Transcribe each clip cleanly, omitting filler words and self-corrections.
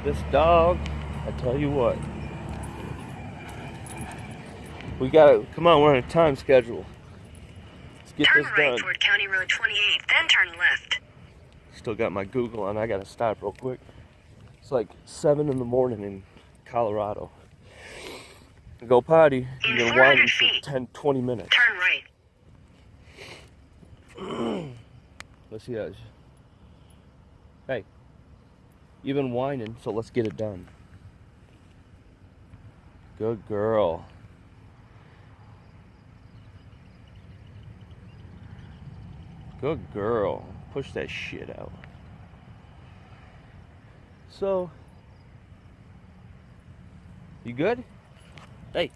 This dog, I tell you what. We gotta, come on, we're on a time schedule. Let's get Turn this right done. toward County Road 28, then turn left. Still got my Google on, I gotta stop real quick. It's like 7 in the morning in Colorado. Go potty, In you're gonna 400 whine for feet, 10-20 minutes. turn right. Let's see that. Hey, you've been whining, so let's get it done. Good girl. Good girl. Push that shit out. So, you good? Hey.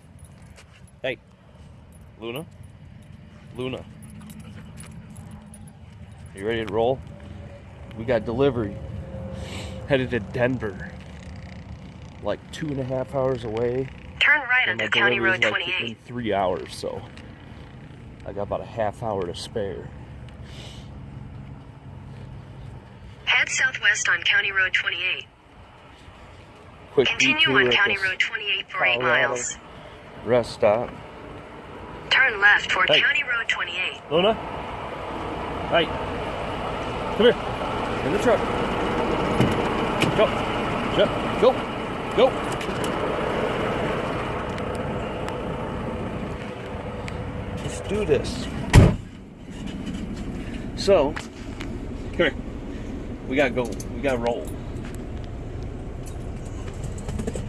Hey. Luna? Luna. You ready to roll? We got delivery. Headed to Denver. Like 2.5 hours away. Turn right And my onto County delivery's Road like 28. in 3 hours, so I got about a half hour to spare. Head southwest on County Road 28. Quick Continue detour on at County this Road 28 for 8 Colorado miles. rest stop. Turn left toward Hey. County Road 28. Luna? Hey. Come here. In the truck. Go. Go. Go. Let's do this. So, come here. We gotta go. We gotta roll.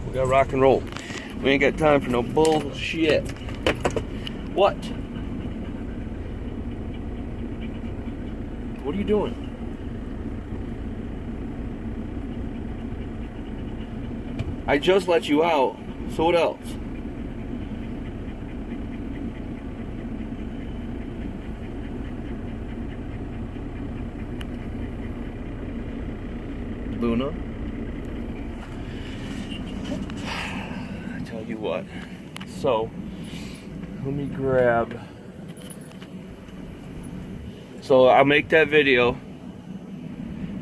We gotta rock and roll. We ain't got time for no bullshit. What? What are you doing? I just let you out, so what else? Luna? I tell you what. So, let me grab. So I'll make that video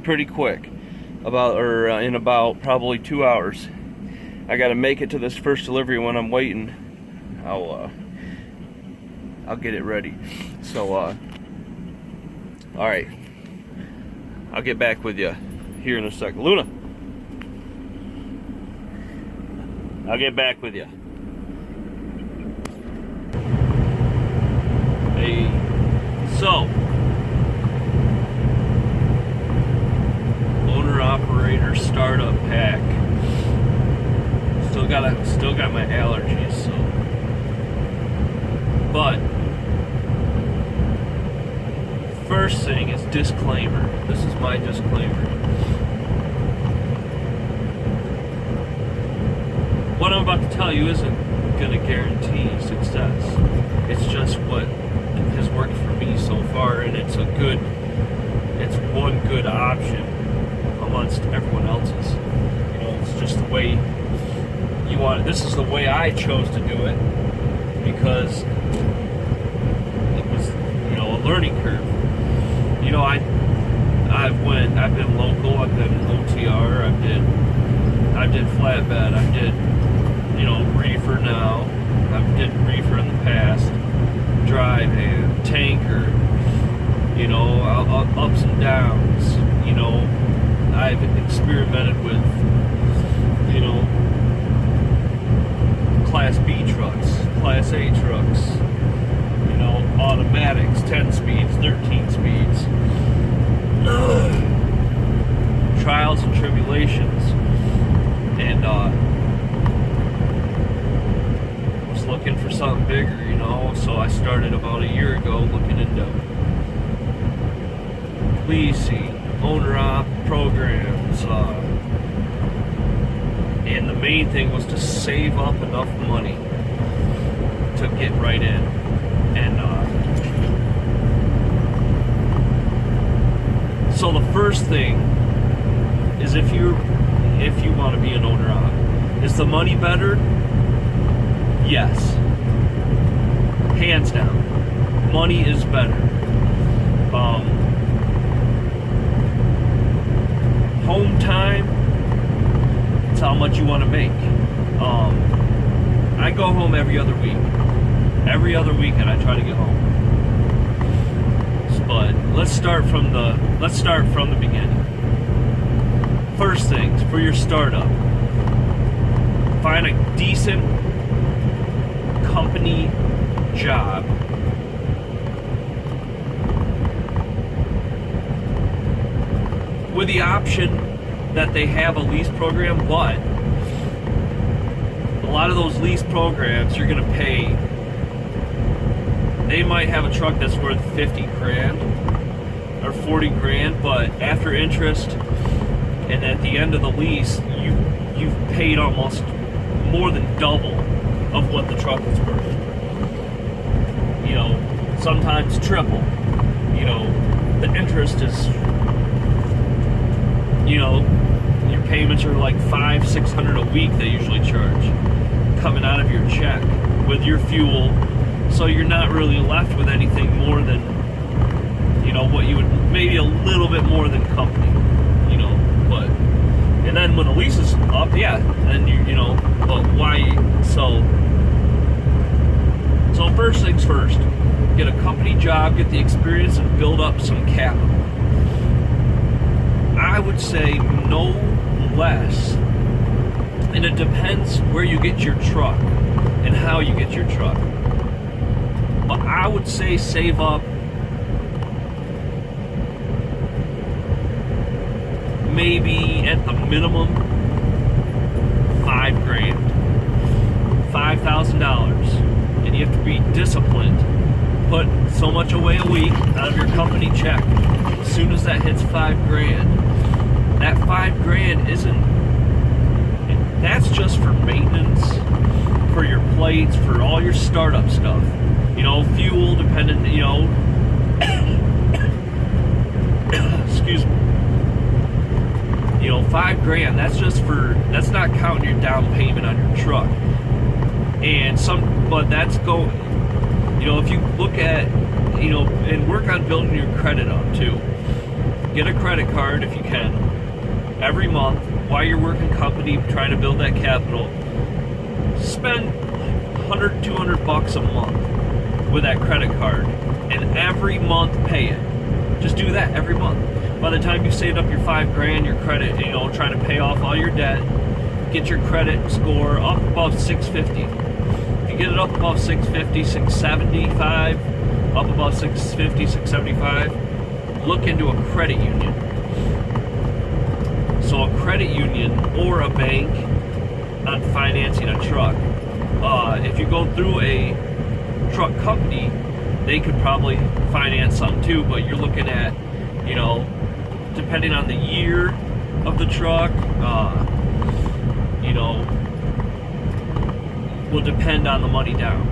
pretty quick, in about probably 2 hours. I gotta make it to this first delivery. When I'm waiting, I'll get it ready. So all right, I'll get back with you here in a second. Luna, I'll get back with you. Hey, so owner-operator startup pack. Still got my allergies, so. But first thing is disclaimer. This is my disclaimer. What I'm about to tell you isn't gonna guarantee success. It's just what has worked for me so far, and it's one good option amongst everyone else's. You know, it's just the way you want it. This is the way I chose to do it because it was, a learning curve. I've been local, I've been OTR, I did flatbed, I did, reefer now, I've did reefer in the past, dry van, tanker, ups and downs, I've experimented with, Class B trucks, Class A trucks, automatics, 10 speeds, 13 speeds, trials and tribulations, and was looking for something bigger, so I started about a year ago looking into leasing, owner-op programs, and the main thing was to save up enough money to get right in. And so the first thing is if you want to be an owner-op, is the money better? Yes, hands down, money is better. Home time how much you want to make. I go home every other week. Every other weekend I try to get home. But let's start from the beginning. First things for your startup. Find a decent company job. With the option that they have a lease program, but a lot of those lease programs you're gonna pay. They might have a truck that's worth 50 grand or 40 grand, but after interest and at the end of the lease, you've paid almost more than double of what the truck is worth. You know, sometimes triple. You know, the interest is, you know, your payments are like $500-600 a week they usually charge coming out of your check with your fuel. So you're not really left with anything more than, you know, what you would, maybe a little bit more than company, you know, but, and then when the lease is up, yeah, then you know, but why, so first things first, get a company job, get the experience, and build up some capital. I would say no less, and it depends where you get your truck and how you get your truck. But I would say save up maybe at the minimum $5 grand, $5,000, and you have to be disciplined. Put so much away a week out of your company check. As soon as that hits $5 grand, that $5 grand that's just for maintenance, for your plates, for all your startup stuff. You know, fuel dependent, you know, excuse me. You know, $5 grand, that's just for, that's not counting your down payment on your truck. And but that's go, you know, if you look at, you know, and work on building your credit up too. Get a credit card if you can, every month, while you're working company, trying to build that capital. Spend $100-200 a month with that credit card, and every month pay it. Just do that every month. By the time you saved up your $5 grand, your credit, you know, trying to pay off all your debt, get your credit score up above 650. If you get it up above 650, 675, up above 650, 675, look into a credit union. So a credit union or a bank on financing a truck. If you go through a truck company, they could probably finance something too, but you're looking at, you know, depending on the year of the truck, you know, will depend on the money down.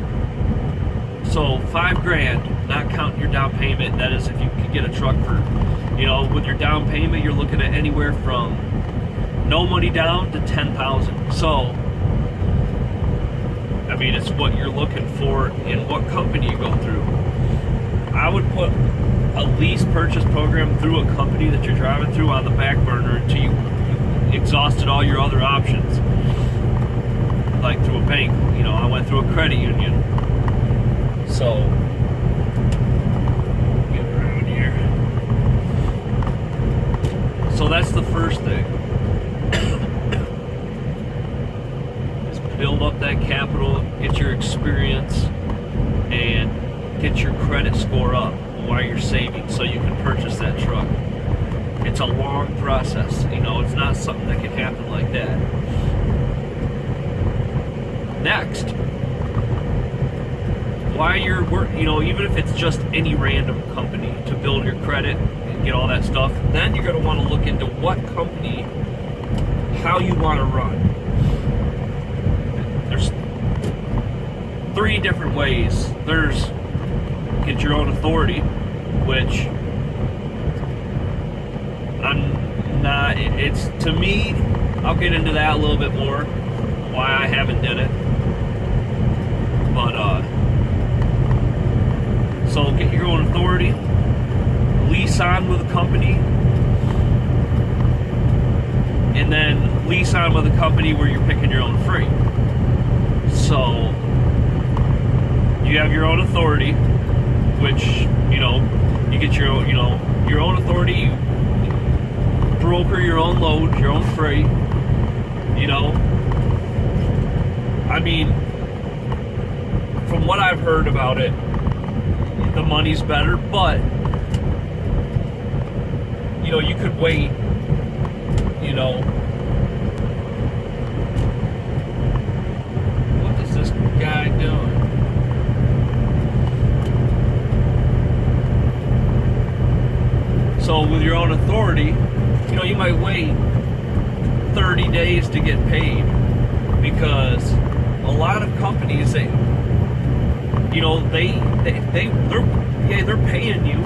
So $5 grand, not counting your down payment. That is if you could get a truck for, you know, with your down payment, you're looking at anywhere from no money down to $10,000. So I mean, it's what you're looking for in what company you go through. I would put a lease purchase program through a company that you're driving through on the back burner until you exhausted all your other options. Like through a bank, you know, I went through a credit union. So, get around here. So that's the first thing. Build up that capital, get your experience, and get your credit score up while you're saving so you can purchase that truck. It's a long process, you know, it's not something that can happen like that. Next, while you're working, you know, even if it's just any random company to build your credit and get all that stuff, then you're going to want to look into what company, how you want to run. There's 3 different ways. There's get your own authority, which I'm not, it's, to me, I'll get into that a little bit more, why I haven't did it. But, so get your own authority, lease on with a company, and then lease on with a company where you're picking your own freight. So you have your own authority, which, you know, you get your own, your own authority. You broker your own load, your own freight. I mean, from what I've heard about it, the money's better, but you could wait. What is this guy doing? So with your own authority, you might wait 30 days to get paid, because a lot of companies, they're paying you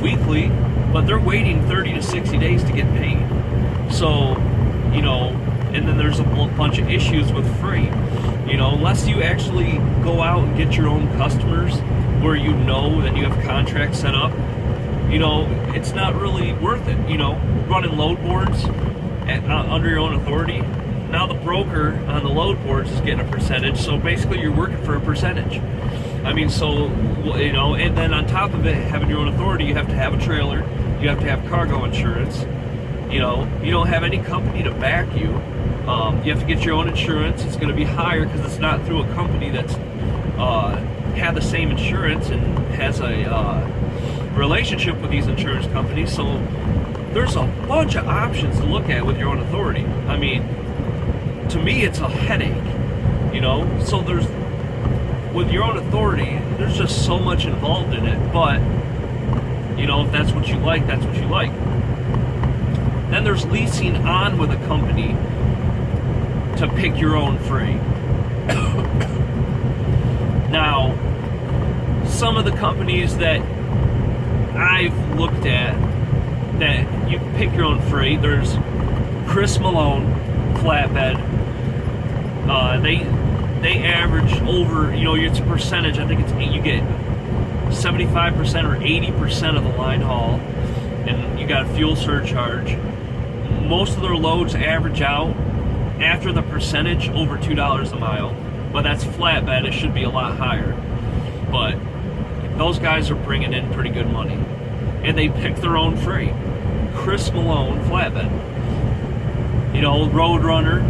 weekly, but they're waiting 30 to 60 days to get paid. So, and then there's a bunch of issues with freight. Unless you actually go out and get your own customers where that you have contracts set up, it's not really worth it. Running load boards under your own authority. Now the broker on the load boards is getting a percentage, so basically you're working for a percentage. I mean, so, and then on top of it, having your own authority, you have to have a trailer, you have to have cargo insurance. You don't have any company to back you. You have to get your own insurance. It's going to be higher because it's not through a company that's had the same insurance and has a relationship with these insurance companies. So there's a bunch of options to look at with your own authority. I mean, to me, it's a headache. So with your own authority, there's just so much involved in it. But if that's what you like, that's what you like. Then there's leasing on with a company to pick your own freight. Now, some of the companies that I've looked at that you can pick your own freight, there's Chris Malone Flatbed. They average over, it's a percentage. I think you get 75% or 80% of the line haul, and you got a fuel surcharge. Most of their loads average out after the percentage over $2 a mile, but that's flatbed. It should be a lot higher, but those guys are bringing in pretty good money, and they pick their own freight. Chris Malone Flatbed, Roadrunner,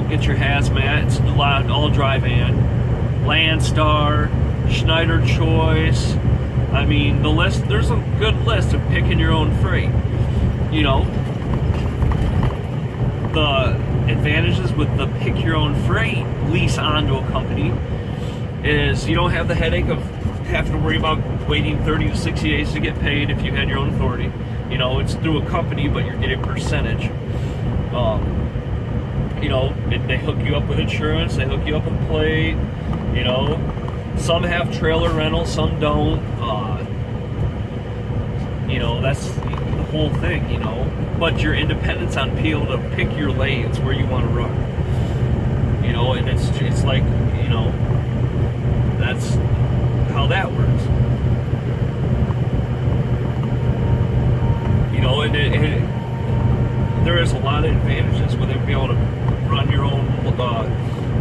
get your hazmat. It's allowed all dry van. Landstar, Schneider Choice. I mean, the list. There's a good list of picking your own freight. The advantages with the pick your own freight lease onto a company is you don't have the headache of having to worry about waiting 30 to 60 days to get paid if you had your own authority. It's through a company, but you're getting a percentage. They hook you up with insurance, they hook you up with plate. Some have trailer rental, some don't. That's the whole thing, But your independence on being able to pick your lanes where you want to run. And it's like, that's how that works. And there is a lot of advantages with it being able to run your own,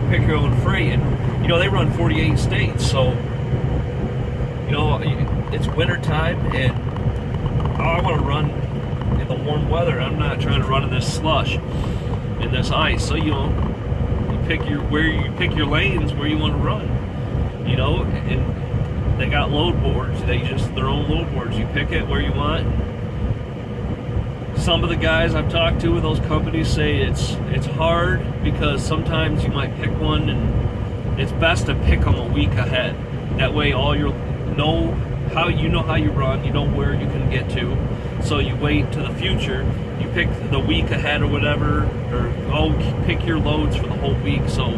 pick your own freight. And, they run 48 states, so, it's winter time, and I want to run in the warm weather. I'm not trying to run in this slush, in this ice. So you pick your lanes where you want to run. And they got load boards. Their own load boards. You pick it where you want. Some of the guys I've talked to with those companies say it's hard because sometimes you might pick one, and it's best to pick them a week ahead. That way, how you run, you know where you can get to. So you wait to the future, you pick the week ahead or whatever, or pick your loads for the whole week so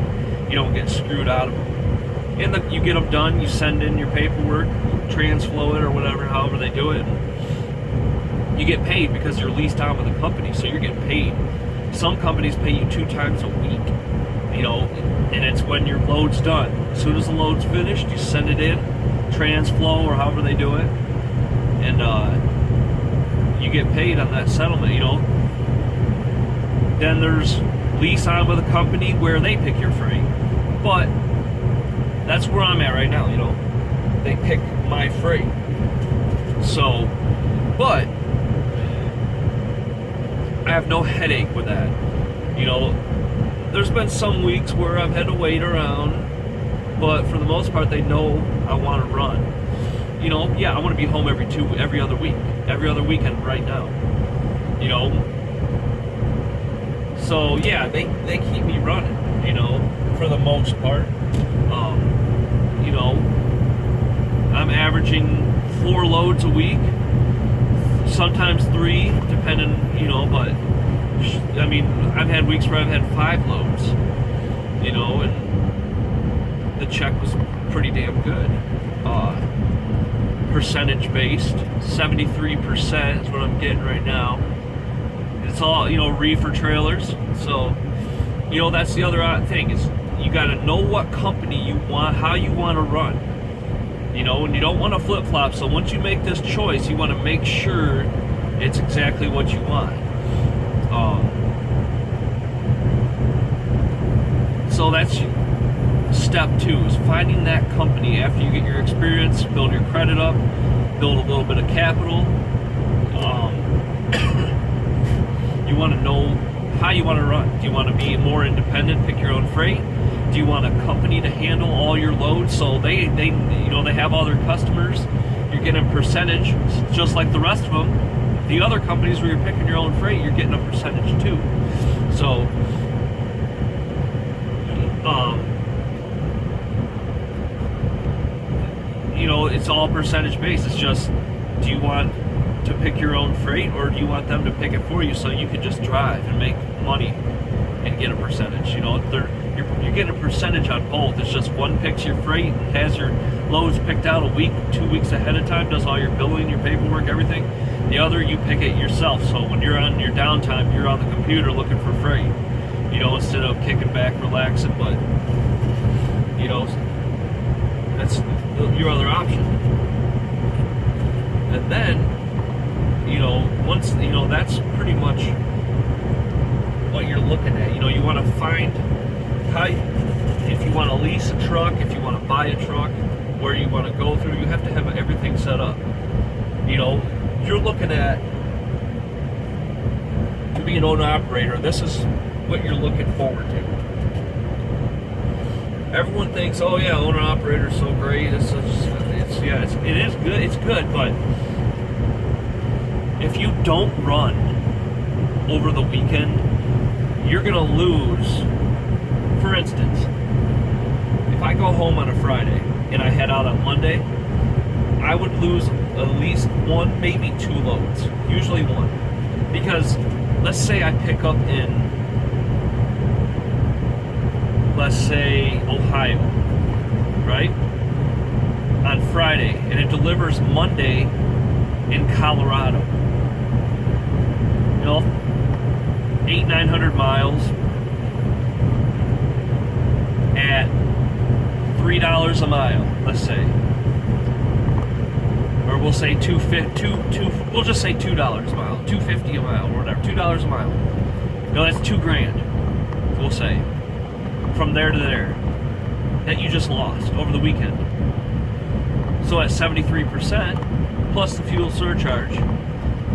you don't get screwed out of them. And you get them done, you send in your paperwork, transflow it or whatever, however they do it. You get paid because you're leased on with a company, so you're getting paid. Some companies pay you 2 times a week, and it's when your load's done. As soon as the load's finished, you send it in, transflow or however they do it, and you get paid on that settlement. Then there's lease on with a company where they pick your freight. But that's where I'm at right now, you know. They pick my freight. So, but I have no headache with that. You know, there's been some weeks where I've had to wait around, but for the most part, they know I want to run. You know, yeah, I want to be home every other week, every other weekend right now. You know, so yeah, they keep me running. You know, for the most part. You know, I'm averaging 4 loads a week, sometimes 3, depending. You know, but I mean, I've had weeks where I've had 5 loads. You know, and the check was pretty damn good. Percentage based, 73% is what I'm getting right now. It's all, you know, reefer trailers. So, you know, that's the other thing is you got to know what company you want, how you want to run. You know, and you don't want to flip flop. So once you make this choice, you want to make sure it's exactly what you want. So that's step 2 is finding that company after you get your experience, build your credit up, build a little bit of capital. You want to know how you want to run. Do you want to be more independent, pick your own freight? Do you want a company to handle all your loads so they you know, they have all their customers? You're getting a percentage just like the rest of them. The other companies where you're picking your own freight, you're getting a percentage too. So you know, it's all percentage based. It's just, do you want to pick your own freight, or do you want them to pick it for you so you can just drive and make money and get a percentage? You know, you're getting a percentage on both. It's just one picks your freight and has your loads picked out a week, 2 weeks ahead of time, does all your billing, your paperwork, everything. The other, you pick it yourself. So when you're on your downtime, you're on the computer looking for freight. You know, instead of kicking back, relaxing, but you know, that's your other option. And then, you know, once, you know, that's pretty much what you're looking at. You know, you want to find how, if you want to lease a truck, if you want to buy a truck, where you want to go through, you have to have everything set up. You know, you're looking at, to be an owner-operator, this is what you're looking forward to. Everyone thinks, oh yeah, owner-operator is so great. It is good. It's good, but if you don't run over the weekend, you're gonna lose. For instance, if I go home on a Friday and I head out on Monday, I would lose at least 1, maybe 2 loads. Usually 1, because let's say I pick up in, let's say, Ohio, right? On Friday, and it delivers Monday in Colorado. You know, 800-900 miles at $3 a mile, let's say. Or we'll say we'll just say $2 a mile, $2.50 a mile, or whatever, $2 a mile. No, that's $2,000, we'll say. From there to there, that you just lost over the weekend. So at 73% plus the fuel surcharge,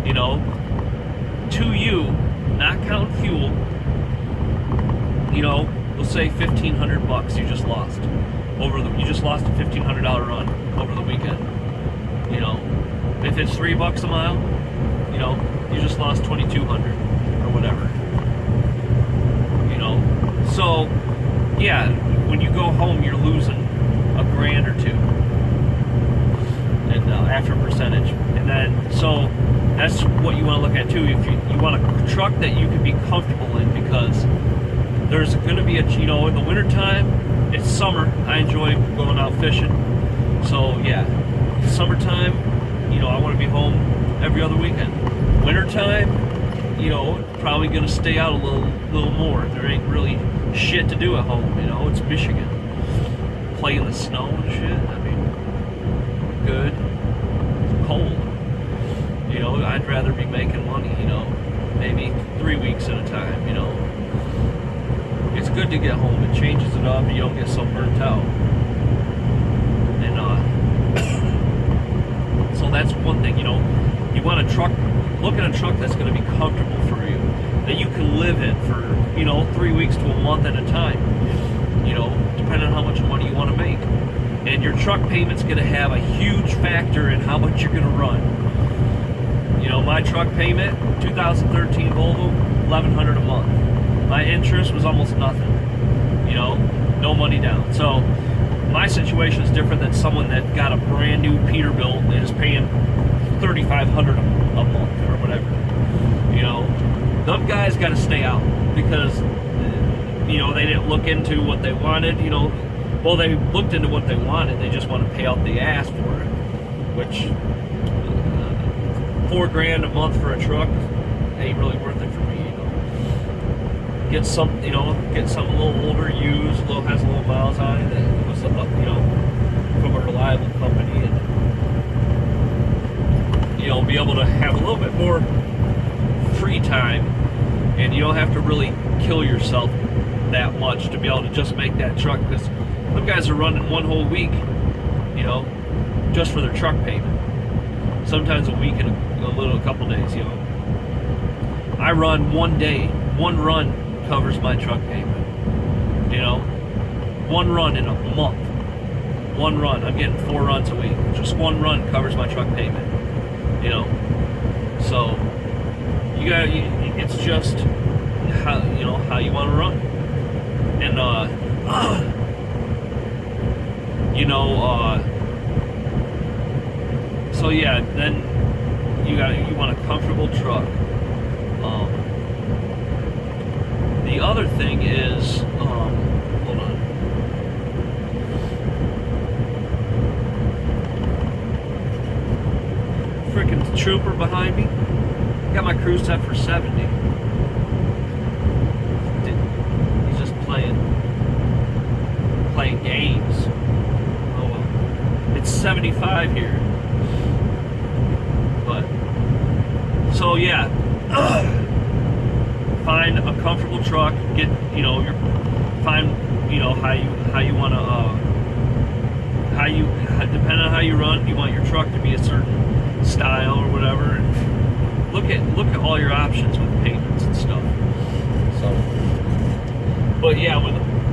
you know, to you, not counting fuel, you know, we'll say $1,500 you just lost you just lost a $1,500 run over the weekend. You know, if it's $3 a mile, you know, you just lost $2,200 or whatever. You know, so yeah, when you go home, you're losing $1,000 or $2,000, and after percentage. And then, so that's what you want to look at too. If you want a truck that you can be comfortable in, because there's going to be you know, in the wintertime, it's summer. I enjoy going out fishing. So yeah, summertime, you know, I want to be home every other weekend. Wintertime, you know, probably going to stay out a little more. There ain't really shit to do at home, you know. It's Michigan. Play in the snow and shit. I mean, good. It's cold. You know, I'd rather be making money, you know. maybe 3 weeks at a time, you know. It's good to get home. It changes it up. You don't get so burnt out. And so that's one thing, you know. You want a truck, look at a truck that's going to be comfortable for you, that you can live in for, you know, 3 weeks to a month at a time, you know, depending on how much money you want to make. And your truck payment's going to have a huge factor in how much you're going to run. You know, my truck payment, 2013 Volvo, $1,100 a month. My interest was almost nothing, you know, no money down. So my situation is different than someone that got a brand new Peterbilt and is paying $3,500 a month or whatever. You know, them guys got to stay out because, you know, they didn't look into what they wanted, you know. Well, they looked into what they wanted. They just want to pay out the ass for it, which $4,000 a month for a truck ain't really worth it for me, you know. Get some, you know, get something a little older, used, has a little miles on it, that was, you know, from a reliable company, and, you know, be able to have a little bit more free time, and you don't have to really kill yourself that much to be able to just make that truck, because some guys are running one whole week, you know, just for their truck payment. Sometimes a week and a couple days, you know. I run one day, one run covers my truck payment, you know. One run in a month. One run. I'm getting 4 runs a week. Just one run covers my truck payment, you know. So you got, it's just how, you know, how you want to run. And you know, so yeah, then you want a comfortable truck. The other thing is, hold on. Freaking trooper behind me. Got my cruise set for 70. He's just playing games. Oh well. It's 75 here. But so yeah. Find a comfortable truck, get, you know, find, you know, how you want to, depending on how you run, you want your truck to be a certain style or whatever. And look at all your options with payments and stuff. So, but yeah,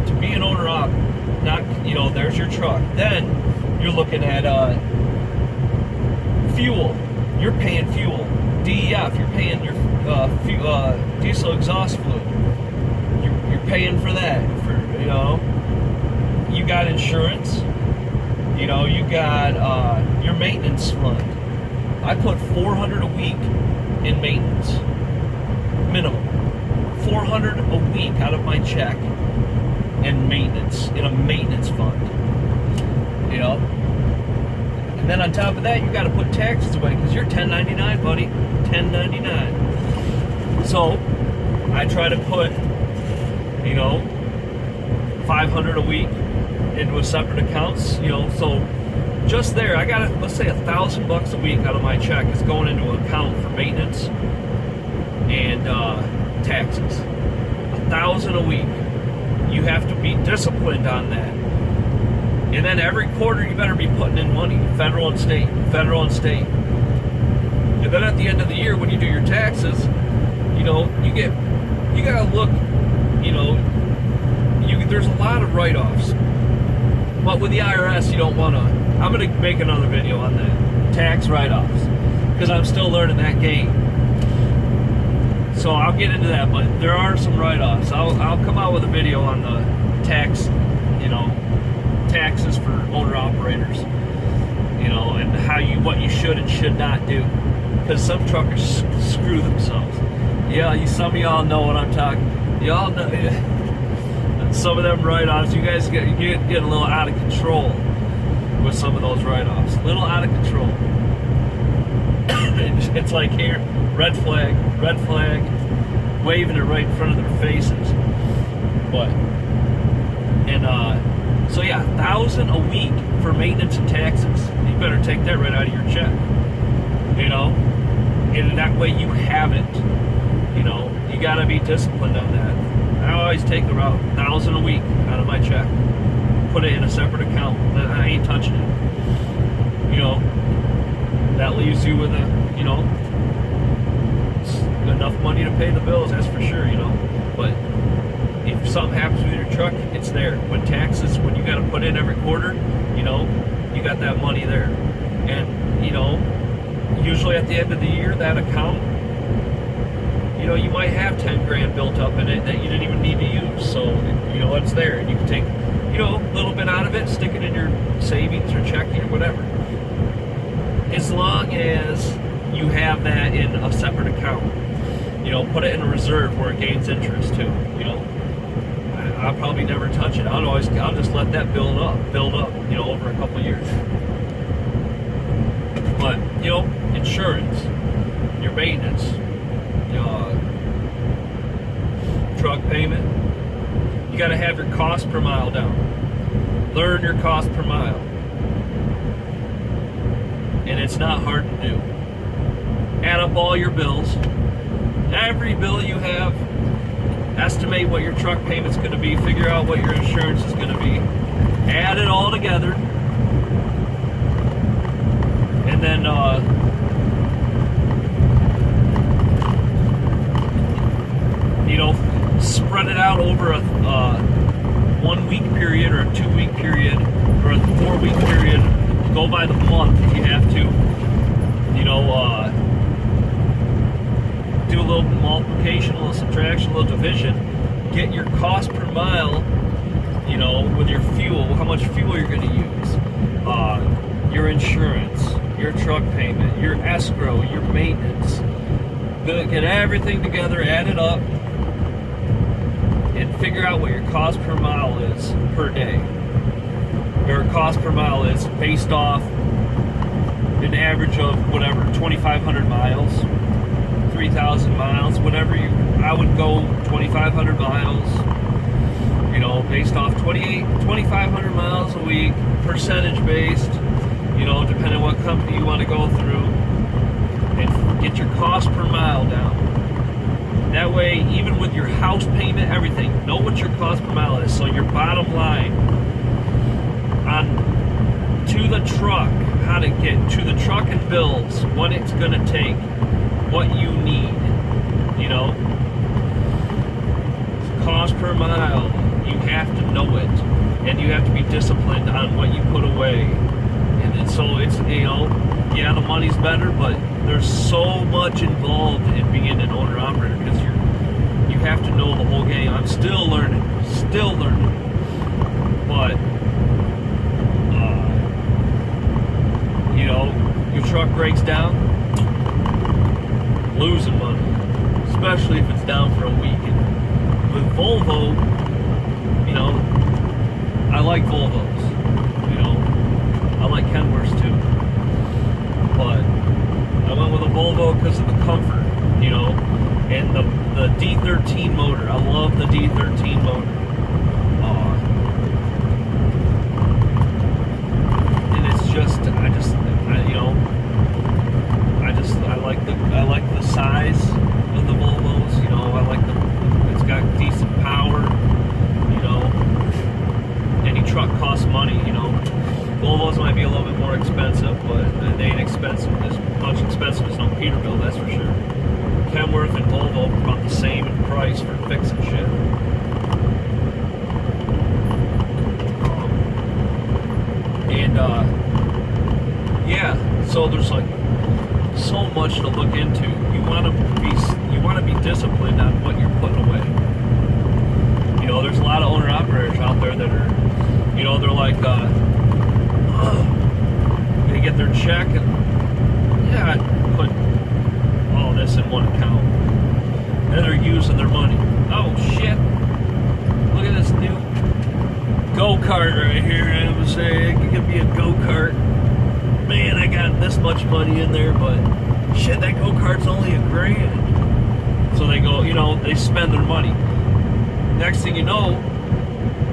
to be an owner op, not, you know, there's your truck. Then you're looking at fuel. You're paying fuel. DEF, you're paying your diesel exhaust fluid. You're paying for that. You know, you got insurance. You know, you got your maintenance fund. I put $400 a week in maintenance, minimum. $400 a week out of my check in maintenance, in a maintenance fund. You know. And then on top of that, you got to put taxes away because you're 1099, buddy. 1099. So I try to put, you know, $500 a week into a separate accounts. You know, so just there, I got, let's say $1,000 a week out of my check is going into an account for maintenance and taxes. $1,000 a week. You have to be disciplined on that. And then every quarter you better be putting in money, federal and state, federal and state. And then at the end of the year, when you do your taxes, you know, you gotta look, you know, there's a lot of write-offs. But with the IRS, you don't wanna, I'm gonna make another video on that, tax write-offs, because I'm still learning that game. So I'll get into that, but there are some write-offs. I'll come out with a video on the tax, you know, taxes for owner-operators, you know, and what you should and should not do, because some truckers screw themselves. Yeah, some of y'all know what I'm talking. Y'all know. Some of them write-offs, you guys get a little out of control with some of those write-offs. A little out of control. It's like here, red flag, waving it right in front of their faces. But, and so yeah, $1,000 a week for maintenance and taxes. You better take that right out of your check, you know, and that way you have it. You know, you got to be disciplined on that. I always take about $1,000 a week out of my check, put it in a separate account. I ain't touching it. You know, that leaves you with enough money to pay the bills, that's for sure, you know. But if something happens with your truck, it's there. When you got to put in every quarter, you know, you got that money there. And, you know, usually at the end of the year, that account, you know, you might have 10 grand built up in it that you didn't even need to use. So, you know, it's there. And you can take, you know, a little bit out of it, stick it in your savings or checking or whatever. As long as you have that in a separate account. You know, put it in a reserve where it gains interest too. You know, I'll probably never touch it. I'll just let that build up, you know, over a couple of years. But, you know, insurance, your maintenance, truck payment, you got to have your cost per mile down. Learn your cost per mile. And it's not hard to do. Add up all your bills. Every bill you have, estimate what your truck payment's going to be, figure out what your insurance is going to be, add it all together, and then you know, spread it out over a 1 week period or a 2 week period or a 4 week period. Go by the month if you have to. You know, do a little multiplication, a little subtraction, a little division. Get your cost per mile, you know, with your fuel, how much fuel you're going to use, your insurance, your truck payment, your escrow, your maintenance. Get everything together, add it up, and figure out what your cost per mile is per day. Your cost per mile is based off an average of whatever, 2,500 miles, 3,000 miles, whatever I would go 2,500 miles, you know, based off 2,500 miles a week, percentage based, you know, depending on what company you want to go through, and get your cost per mile down. That way, even with your house payment, everything, know what your cost per mile is. So your bottom line on to the truck, how to get to the truck and bills, what it's going to take, what you need, you know. Cost per mile, you have to know it, and you have to be disciplined on what you put away. And so it's, you know, yeah, the money's better, but there's so much involved in being an owner-operator because you have to know the whole game. I'm still learning, but you know, your truck breaks down, losing money, especially if it's down for a week. And with Volvo, you know, I like Volvos, you know, I like Kenworths too, but I went with a Volvo because of the comfort, you know, and the D13 motor. I love the D13 motor. And it's just, I like the size of the Volvos, you know, it's got decent power, you know. Any truck costs money, you know. Volvos might be a little bit more expensive, but they ain't expensive, as much expensive as no Peterbilt, that's for sure. Kenworth and Volvo are about the same in price for fixing shit. Yeah, so there's like so much to look into. You want to be disciplined on what you're putting away. You know, there's a lot of owner-operators out there that are, you know, they're like, they get their check and, yeah, I put all this in one account. And they're using their money. Oh, shit. Look at this new go-kart right here. I was saying, it could be a go-kart. Man, I got this much money in there, but shit, that go-kart's only $1,000. So they go, you know, they spend their money. Next thing you know,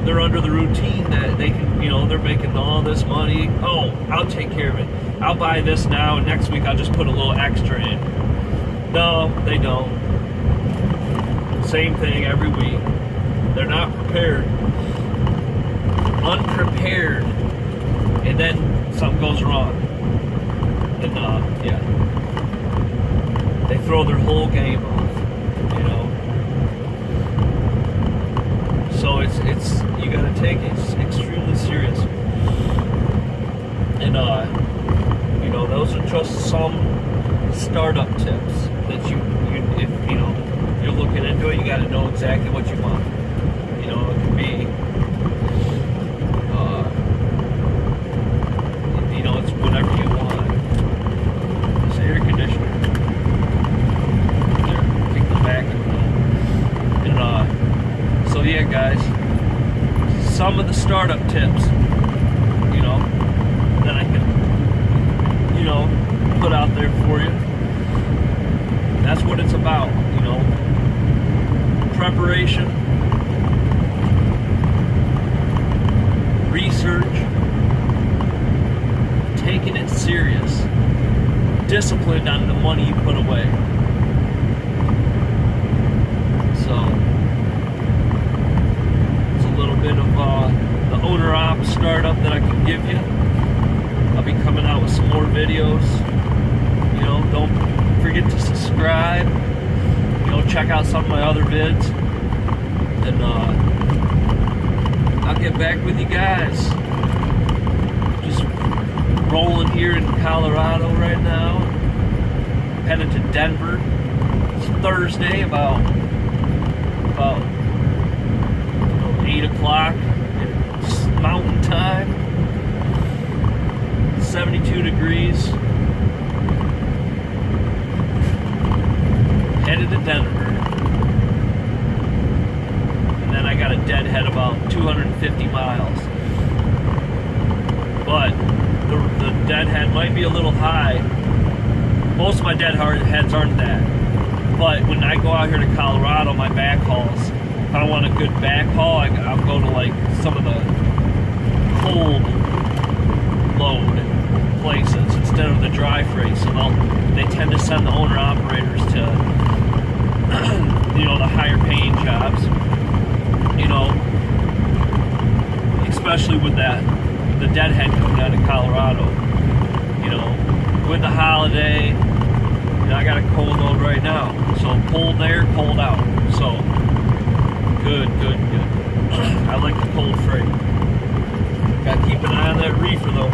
they're under the routine that they can, you know, they're making all this money. Oh, I'll take care of it. I'll buy this now, and next week I'll just put a little extra in. No, they don't. same thing every week. They're not prepared, unprepared, and then something goes wrong, and yeah, they throw their whole game off, you know. So it's you got to take it extremely serious, and you know, those are just some startup tips that you if you know you're looking into it, you got to know exactly what you want. You know, it can be you know, it's whatever you want. It's air conditioner. There, kick the back of it. And so yeah, guys, some of the startup tips, you know, that I can, you know, put out there for you. That's what it's about, you know. Preparation, research, taking it serious, disciplined on the money you put away. So it's a little bit of the owner-op startup that I can give you. I'll be coming out with some more videos. You know, don't forget to subscribe. You know, check out some of my other vids, and I'll get back with you guys. Just rolling here in Colorado right now, headed to Denver. It's Thursday, about you know, 8 o'clock. It's mountain time. 72 degrees. Headed to Denver. And then I got a deadhead about 250 miles. But the deadhead might be a little high. Most of my deadheads aren't that. But when I go out here to Colorado, my back hauls, if I want a good back haul, I'll go to like some of the cold load places instead of the dry freight. So they tend to send the owner operators to you know, the higher paying jobs, you know, especially with the deadhead coming out of Colorado, you know, with the holiday. You know, I got a cold load right now, so cold there, cold out. So good. I like the cold freight. Got to keep an eye on that reefer though.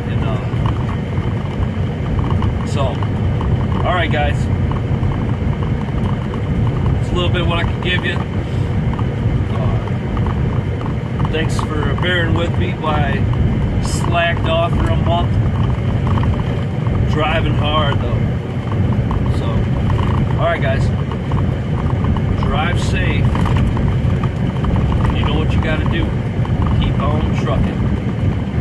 And so, all right, guys. It's a little bit what I can give you. Thanks for bearing with me while I slacked off for a month. Driving hard though. So, all right, guys.